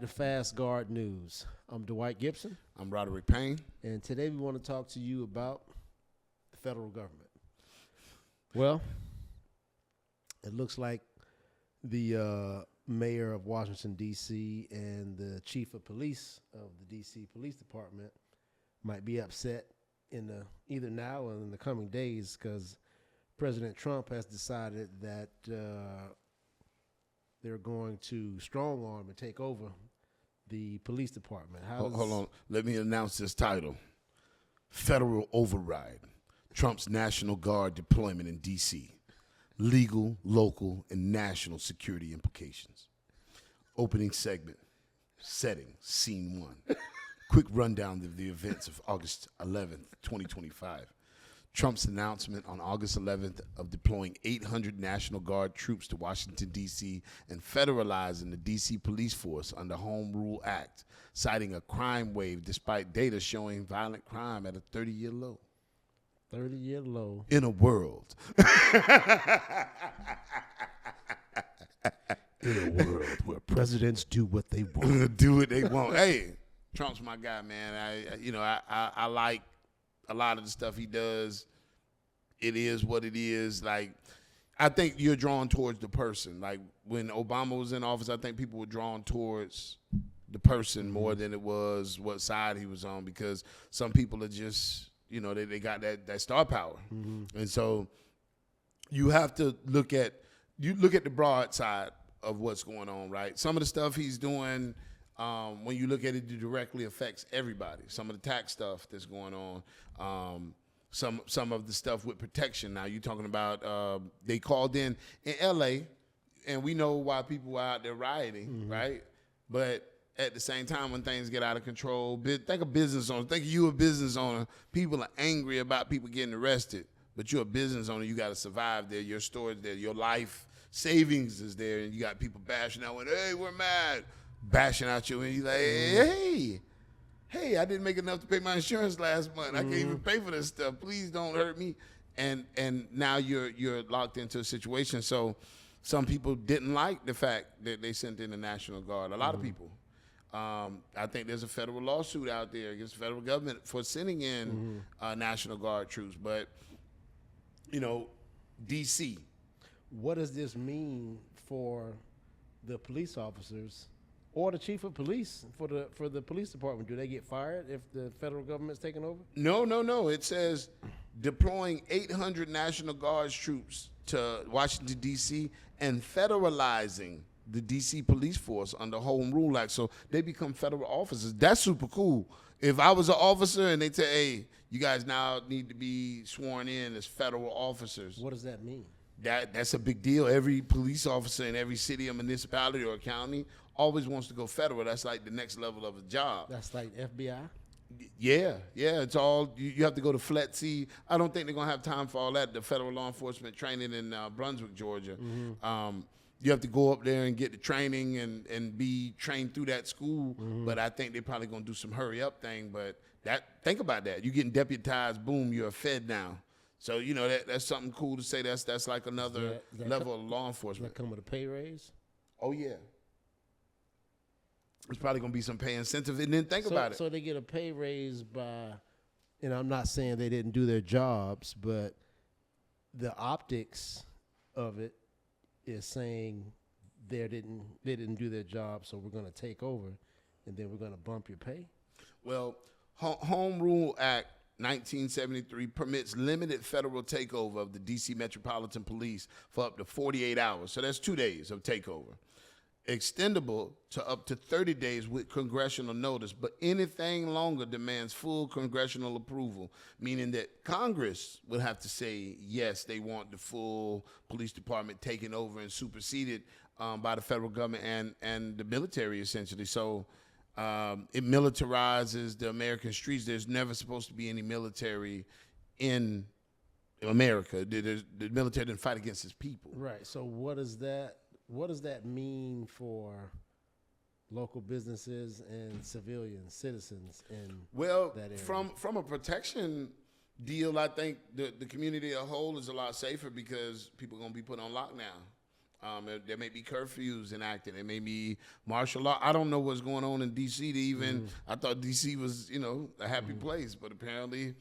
to Fast Guard News. I'm Dwight Gibson, I'm Roderick Payne. and today we want to talk to you about the federal government. Well, it looks like the mayor of Washington, D.C. and the chief of police of the D.C. Police Department might be upset either now or in the coming days because President Trump has decided that they're going to strong arm and take over the police department. Hold on. Let me announce this title. Federal Override. Trump's National Guard deployment in D.C. Legal, local, and national security implications. Opening segment. Setting. Scene 1. Quick rundown of the events of August 11th, 2025. Trump's announcement on August 11th of deploying 800 National Guard troops to Washington, D.C. and federalizing the D.C. police force under Home Rule Act, citing a crime wave despite data showing violent crime at a 30-year low. 30-year low. In a world. In a world where presidents do what they want. Do what they want. Hey, Trump's my guy, man. I like a lot of the stuff he does. It is what it is. Like, I think you're drawn towards the person. Like, when Obama was in office, I think people were drawn towards the person more than it was what side he was on, because some people are just, they got that star power. Mm-hmm. And so you have to look at the broad side of what's going on, right? Some of the stuff he's doing, when you look at it directly affects everybody. Some of the tax stuff that's going on, some of the stuff with protection. Now you're talking about they called in L.A., and we know why people were out there rioting, mm-hmm. right? But at the same time, when things get out of control, think of business owners. Think of you a business owner. People are angry about people getting arrested, but you're a business owner. You got to survive there. Your storage there. Your life savings is there, and you got people bashing out with, "Hey, we're mad." Bashing out you, and you're like, hey, I didn't make enough to pay my insurance last month. I can't even pay for this stuff. Please don't hurt me. And now you're locked into a situation. So some people didn't like the fact that they sent in the National Guard. A lot of people. I think there's a federal lawsuit out there against the federal government for sending in National Guard troops. But, D.C. What does this mean for the police officers or the chief of police for the police department? Do they get fired if the federal government's taking over? No. It says deploying 800 National Guard troops to Washington, D.C. and federalizing the D.C. police force under Home Rule Act. So they become federal officers. That's super cool. If I was an officer and they say, hey, you guys now need to be sworn in as federal officers. What does that mean? That's a big deal. Every police officer in every city or municipality or county always wants to go federal. That's like the next level of a job. That's like FBI? Yeah. It's all, you have to go to FLETC. I don't think they're going to have time for all that, the federal law enforcement training in Brunswick, Georgia. Mm-hmm. You have to go up there and get the training and be trained through that school. Mm-hmm. But I think they're probably going to do some hurry up thing. But think about that. You're getting deputized, boom, you're a Fed now. So, that's something cool to say. That's like another level of law enforcement. Does that come with a pay raise? Oh, yeah. There's probably going to be some pay incentive. And then think about it. So they get a pay raise by, I'm not saying they didn't do their jobs, but the optics of it is saying they didn't do their job, so we're going to take over, and then we're going to bump your pay? Well, Home Rule Act 1973 permits limited federal takeover of the D.C. Metropolitan Police for up to 48 hours. So that's 2 days of takeover. Extendable to up to 30 days with congressional notice, but anything longer demands full congressional approval, meaning that Congress would have to say, yes, they want the full police department taken over and superseded by the federal government and the military, essentially. So it militarizes the American streets. There's never supposed to be any military in America. The military didn't fight against its people. Right. So what does that mean for local businesses and citizens in that area? From a protection deal, I think the community as a whole is a lot safer because people are going to be put on lockdown. There may be curfews enacted. There may be martial law. I don't know what's going on in D.C. to even. I thought D.C. was, a happy place, but apparently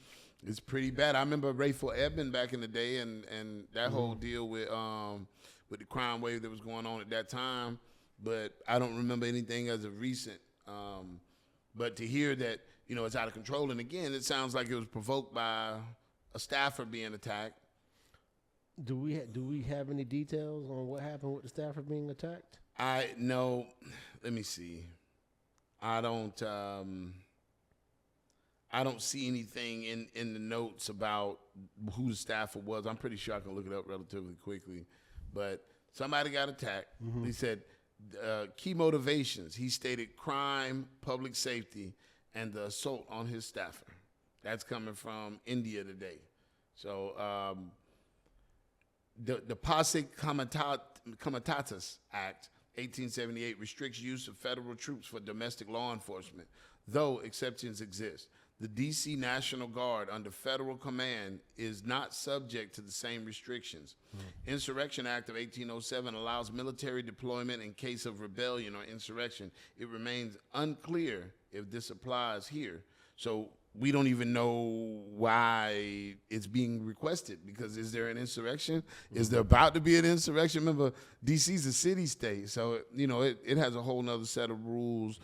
it's pretty bad. I remember Rayful Edmond back in the day, and that whole deal with the crime wave that was going on at that time. But I don't remember anything as of recent. But to hear that, it's out of control, and again, it sounds like it was provoked by a staffer being attacked. Do we have any details on what happened with the staffer being attacked? No. Let me see. I don't see anything in the notes about who the staffer was. I'm pretty sure I can look it up relatively quickly. But somebody got attacked. He said key motivations. He stated crime, public safety, and the assault on his staffer. That's coming from India today. So the Posse Comitatus Act, 1878, restricts use of federal troops for domestic law enforcement, though exceptions exist. The D.C. National Guard, under federal command, is not subject to the same restrictions. Insurrection Act of 1807 allows military deployment in case of rebellion or insurrection. It remains unclear if this applies here. So we don't even know why it's being requested, because is there an insurrection? Is there about to be an insurrection? Remember, D.C.'s a city-state, so it has a whole nother set of rules.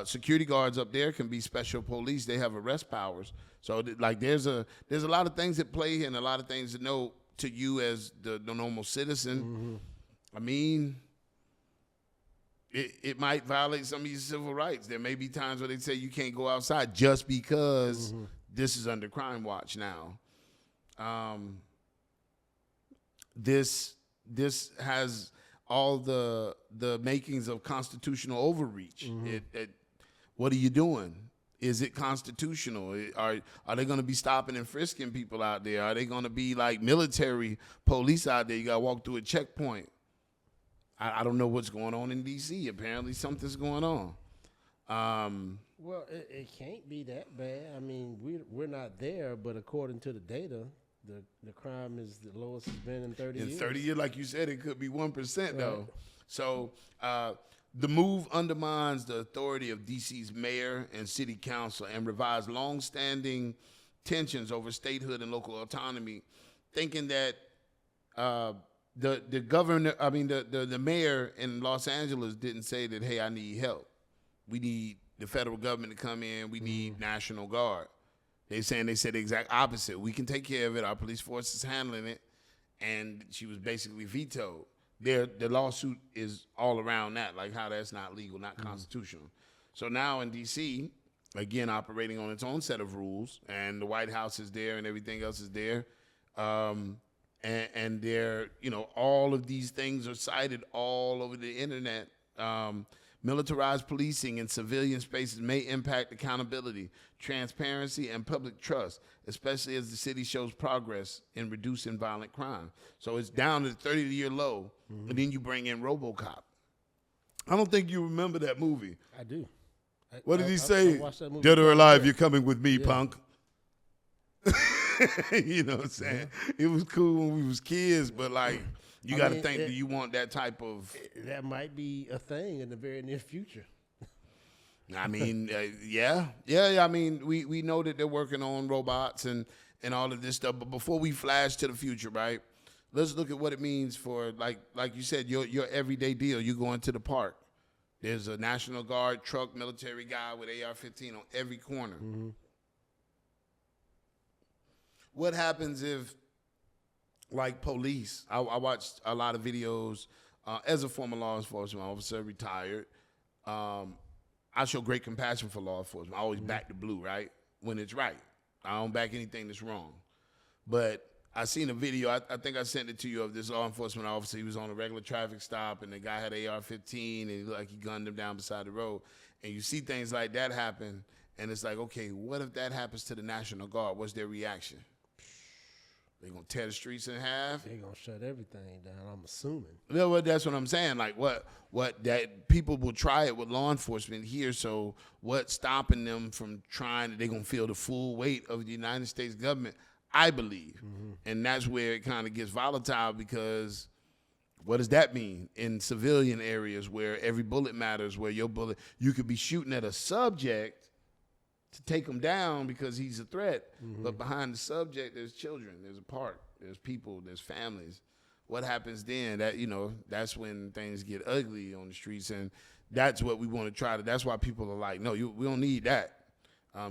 Security guards up there can be special police. They have arrest powers. So there's a lot of things at play and a lot of things to know to you as the normal citizen. I mean, it might violate some of your civil rights. There may be times where they say you can't go outside just because this is under Crime Watch now. This has all the makings of constitutional overreach. What are you doing? Is it constitutional? Are they going to be stopping and frisking people out there? Are they going to be like military police out there? You got to walk through a checkpoint. I don't know what's going on in D.C. Apparently something's going on. Well, it can't be that bad. I mean, we're not there, but according to the data, the crime is the lowest it's been in 30 years. In 30 years, like you said, it could be 1% though. So the move undermines the authority of D.C.'s mayor and city council and revives longstanding tensions over statehood and local autonomy, thinking that the governor, the mayor in Los Angeles didn't say that, hey, I need help. We need the federal government to come in. We need National Guard. They said the exact opposite. We can take care of it. Our police force is handling it. And she was basically vetoed. The lawsuit is all around that, like how that's not legal, not constitutional. So now in D.C., again, operating on its own set of rules, and the White House is there and everything else is there. And they're, all of these things are cited all over the internet. Militarized policing in civilian spaces may impact accountability, transparency, and public trust, especially as the city shows progress in reducing violent crime. So it's down to the 30-year low, and then you bring in RoboCop. I don't think you remember that movie. I do. What did he say? I watched that movie. Dead or alive, you're coming with me, punk. You know what I'm saying? It was cool when we was kids, but you got to think that you want that type of. That might be a thing in the very near future. I mean, yeah. I mean, we know that they're working on robots and all of this stuff. But before we flash to the future, right? Let's look at what it means for like you said, your everyday deal. You go into the park. There's a National Guard truck, military guy with AR-15 on every corner. What happens if, like police, I watched a lot of videos as a former law enforcement officer, retired. I show great compassion for law enforcement. I always back the blue, right? When it's right. I don't back anything that's wrong. But I seen a video, I think I sent it to you, of this law enforcement officer. He was on a regular traffic stop, and the guy had AR-15, and he looked like he gunned him down beside the road. And you see things like that happen, and it's like, okay, what if that happens to the National Guard? What's their reaction? They're going to tear the streets in half? They're going to shut everything down, I'm assuming. No, well, that's what I'm saying. Like, what that people will try it with law enforcement here, so what's stopping them from trying? They're going to feel the full weight of the United States government, I believe. And that's where it kind of gets volatile, because What does that mean in civilian areas where every bullet matters, where you could be shooting at a subject to take him down because he's a threat, but behind the subject there's children, there's a park, there's people, there's families. What happens then? That's when things get ugly on the streets, and that's what we want to try to. That's why people are like, no, we don't need that.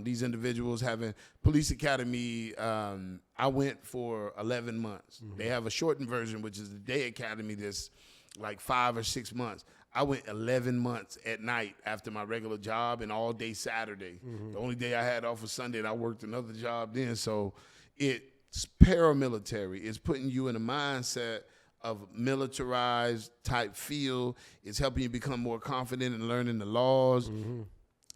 These individuals having police academy. I went for 11 months. They have a shortened version, which is the day academy. That's like 5 or 6 months. I went 11 months at night after my regular job and all day Saturday. The only day I had off was Sunday, and I worked another job then. So it's paramilitary. It's putting you in a mindset of militarized type feel. It's helping you become more confident in learning the laws.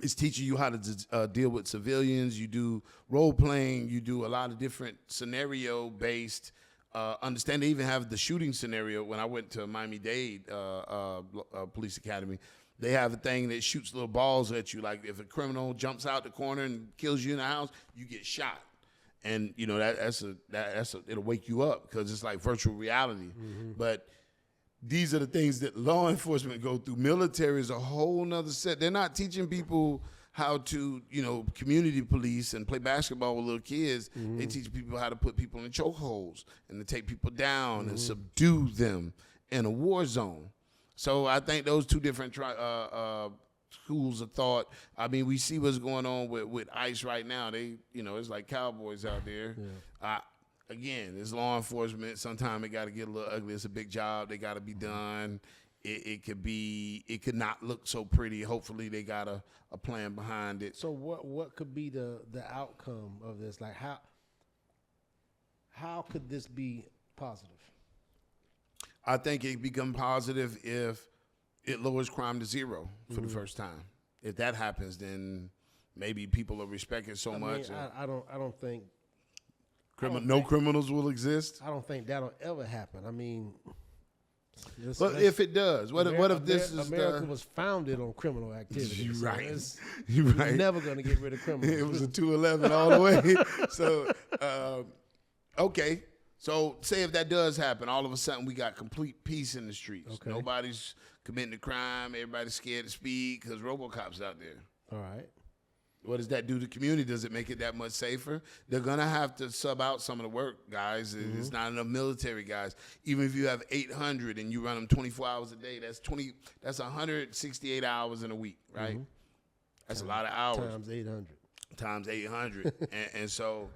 It's teaching you how to deal with civilians. You do role playing. You do a lot of different scenario based. Understand they even have the shooting scenario. When I went to Miami-Dade Police Academy, they have a thing that shoots little balls at you. Like if a criminal jumps out the corner and kills you in the house, you get shot. And it'll wake you up because it's like virtual reality. But these are the things that law enforcement go through. Military is a whole nother set. They're not teaching people how to, community police and play basketball with little kids. They teach people how to put people in chokeholds and to take people down and subdue them in a war zone. So I think those two different schools of thought. I mean, we see what's going on with ICE right now. They, it's like cowboys out there. Again, it's law enforcement. Sometimes it got to get a little ugly. It's a big job. They got to be done. It could not look so pretty. Hopefully they got a plan behind it. So what could be the outcome of this? Like how could this be positive? I think it become positive if it lowers crime to zero for the first time. If that happens, then maybe people will respect it so much. I don't think criminals will exist. I don't think that'll ever happen. I mean, but if it does, what if this is America was founded on criminal activity? You're right. You're right. We're never going to get rid of criminals. It was a 211 all the way. So, okay. So say if that does happen, all of a sudden we got complete peace in the streets. Okay. Nobody's committing a crime. Everybody's scared to speak because RoboCop's out there. All right. What does that do to the community? Does it make it that much safer? They're going to have to sub out some of the work, guys. It's not enough military guys. Even if you have 800 and you run them 24 hours a day, that's 168 hours in a week, right? That's a lot of hours. Times 800. and so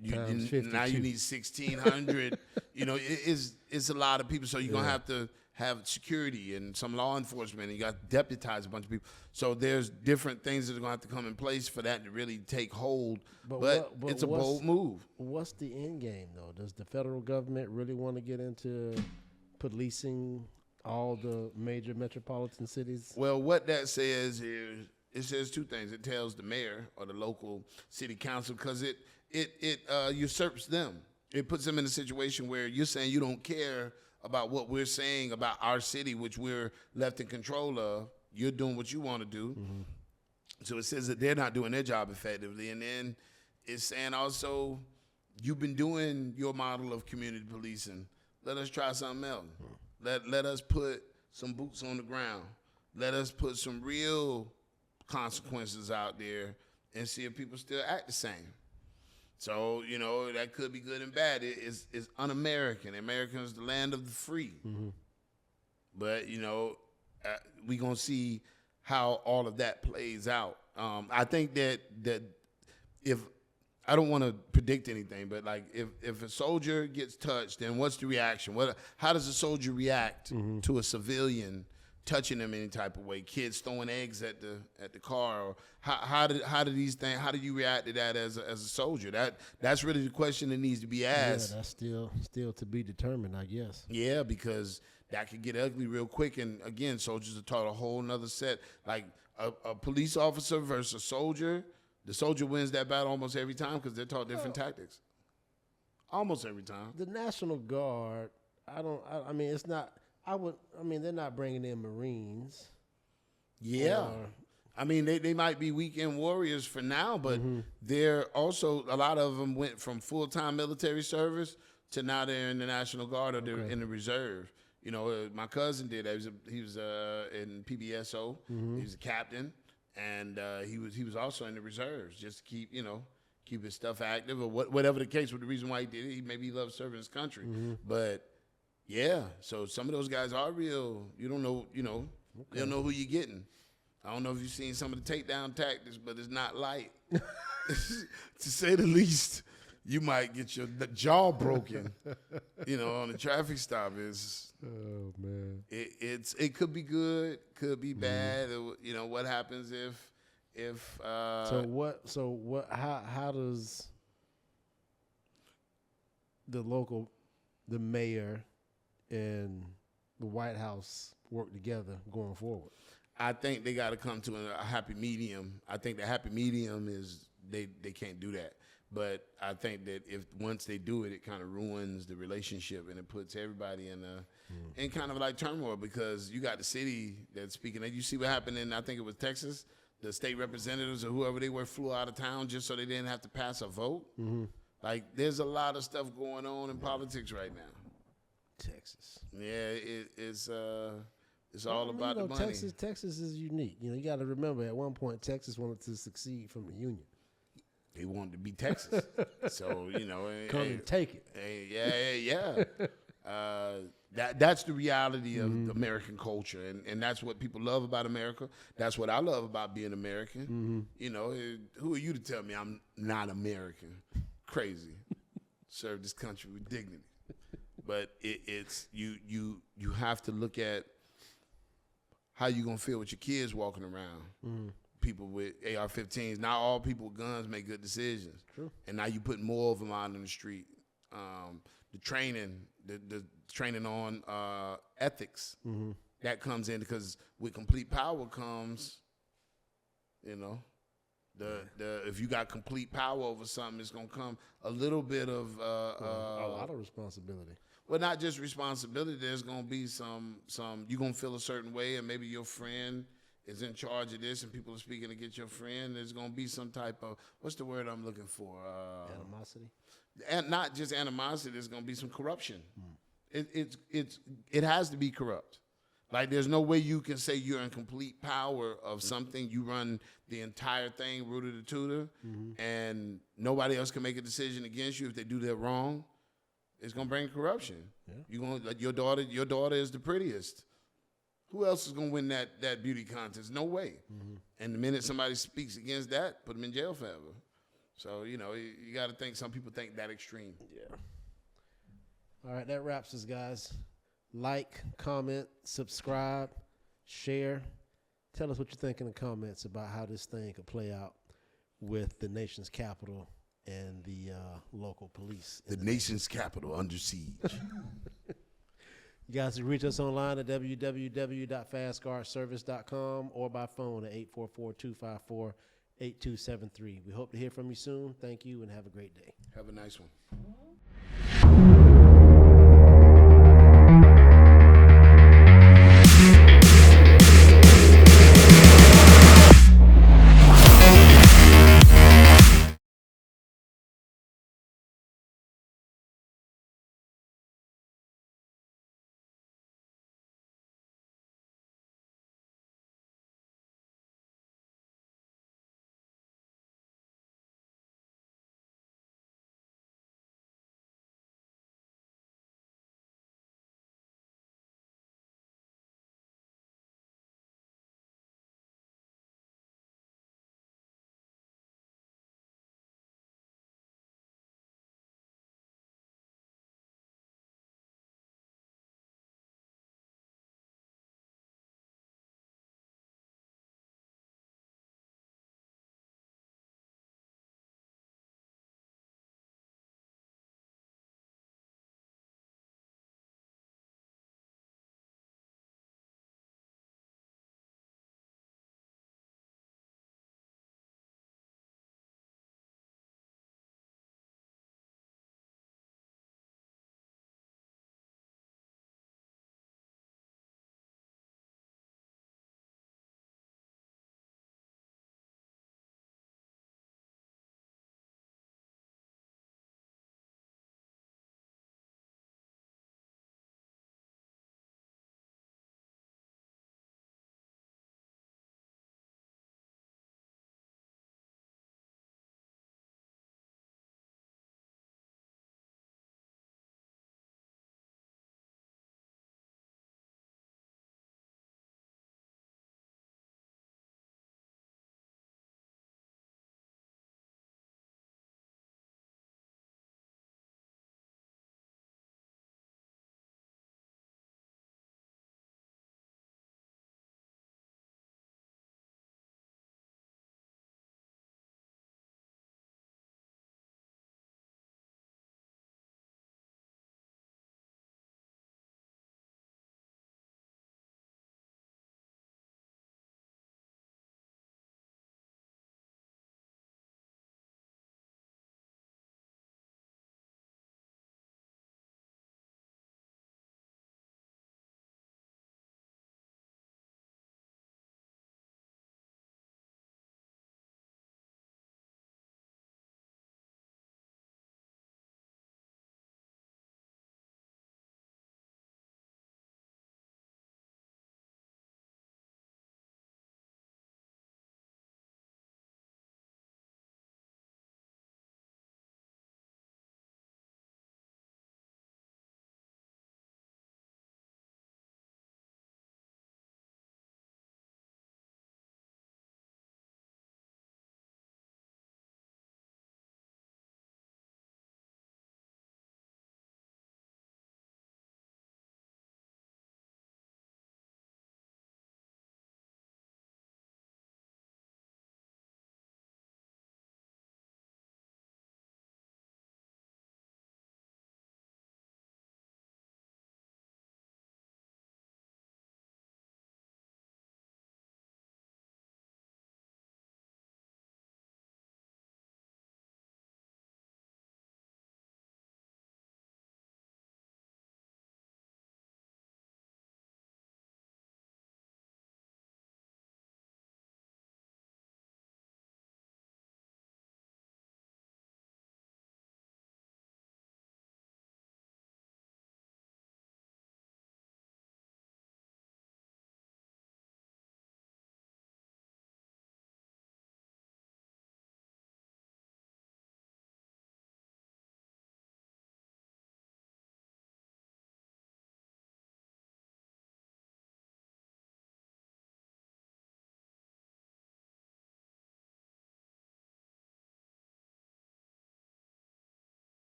now you need 1,600. It's a lot of people. So you're going to have to have security and some law enforcement, and you got to deputize a bunch of people. So there's different things that are going to have to come in place for that to really take hold. But it's a bold move. What's the end game, though? Does the federal government really want to get into policing all the major metropolitan cities? Well, what that says is it says two things. It tells the mayor or the local city council because it usurps them. It puts them in a situation where you're saying you don't care about what we're saying about our city, which we're left in control of. You're doing what you want to do. So it says that they're not doing their job effectively. And then it's saying also, you've been doing your model of community policing. Let us try something else. Let us put some boots on the ground. Let us put some real consequences out there and see if people still act the same. So, that could be good and bad. It's un-American. America is the land of the free. But, we're going to see how all of that plays out. I think that if – I don't want to predict anything, but, like, if a soldier gets touched, then what's the reaction? How does a soldier react to a civilian touching them any type of way? Kids throwing eggs at the car, or how do these things? How do you react to that as a soldier? That's really the question that needs to be asked. Yeah, that's still to be determined, I guess. Yeah, because that could get ugly real quick. And again, soldiers are taught a whole nother set. Like a police officer versus a soldier, the soldier wins that battle almost every time because they're taught different tactics. Almost every time. The National Guard, I mean, it's not. They're not bringing in Marines. Yeah. I mean, they might be weekend warriors for now, but they're also, a lot of them went from full-time military service to now they're in the National Guard or they're in the reserve. You know, my cousin did that. He was in PBSO. He was a captain, and he was also in the reserves just to keep keep his stuff active or whatever the case. With the reason why he did it, maybe he loved serving his country. But yeah, so some of those guys are real. You don't know, you don't know who you're getting. I don't know if you've seen some of the takedown tactics, but it's not light. To say the least, you might get your jaw broken, on a traffic stop. Oh man, it could be good, could be bad. What happens if how does the mayor and the White House work together going forward? I think they got to come to a happy medium. I think the happy medium is they can't do that. But I think that if once they do it, it kind of ruins the relationship and it puts everybody in kind of like turmoil, because you got the city that's speaking. And you see what happened in, I think it was Texas, the state representatives or whoever they were flew out of town just so they didn't have to pass a vote. Like there's a lot of stuff going on in politics right now. Texas. Yeah, it's all about the money. Texas is unique. You got to remember at one point Texas wanted to succeed from the Union. They wanted to be Texas, so come and take it. Yeah. That's the reality of American culture, and that's what people love about America. That's what I love about being American. Who are you to tell me I'm not American? Crazy. Serve this country with dignity. But it's you have to look at how you gonna feel with your kids walking around. People with AR-15s. Not all people with guns make good decisions. True. And now you put more of them out in the street. The training on ethics that comes in, because with complete power comes, if you got complete power over something, it's gonna come a little bit of a lot of responsibility. Well, not just responsibility. There's gonna be some. You're gonna feel a certain way, and maybe your friend is in charge of this, and people are speaking against your friend. There's gonna be some type of, what's the word I'm looking for? Animosity. And not just animosity. There's gonna be some corruption. It has to be corrupt. Like there's no way you can say you're in complete power of something. You run the entire thing, rooter to tutor, and nobody else can make a decision against you if they do that wrong. It's gonna bring corruption. Yeah. You're gonna, like, your daughter is the prettiest. Who else is gonna win that beauty contest? No way. And the minute somebody speaks against that, put them in jail forever. So you got to think. Some people think that extreme. Yeah. All right, that wraps us, guys. Like, comment, subscribe, share. Tell us what you think in the comments about how this thing could play out with the nation's capital and the local police. The nation's capital under siege. You guys can reach us online at www.fastguardservice.com or by phone at 844-254-8273. We hope to hear from you soon. Thank you and have a great day. Have a nice one.